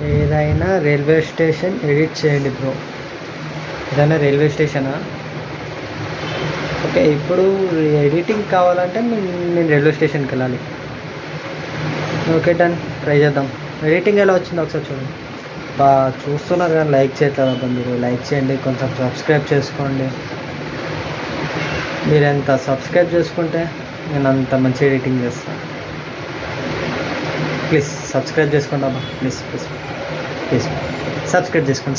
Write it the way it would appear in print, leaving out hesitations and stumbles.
ఏదైనా railway station edit చేయండి bro. ఏదైనా రైల్వే స్టేషనా? ఓకే, ఇప్పుడు ఎడిటింగ్ కావాలంటే నేను రైల్వే స్టేషన్కి వెళ్ళాలి. ఓకే డన్, ట్రై చేద్దాం. ఎడిటింగ్ ఎలా వచ్చిందో ఒకసారి చూడండి. చూస్తున్నారు కానీ లైక్ చేయట్లేదు అబ్బా. మీరు లైక్ చేయండి, కొంచెం సబ్స్క్రైబ్ చేసుకోండి. మీరు ఎంత సబ్స్క్రైబ్ చేసుకుంటే నేను అంత మంచి ఎడిటింగ్ చేస్తాను. ప్లీజ్ సబ్స్క్రైబ్ చేసుకోండి అబ్బా, ప్లీజ్ ప్లీజ్ ప్లీజ్ సబ్స్క్రైబ్ చేసుకోండి.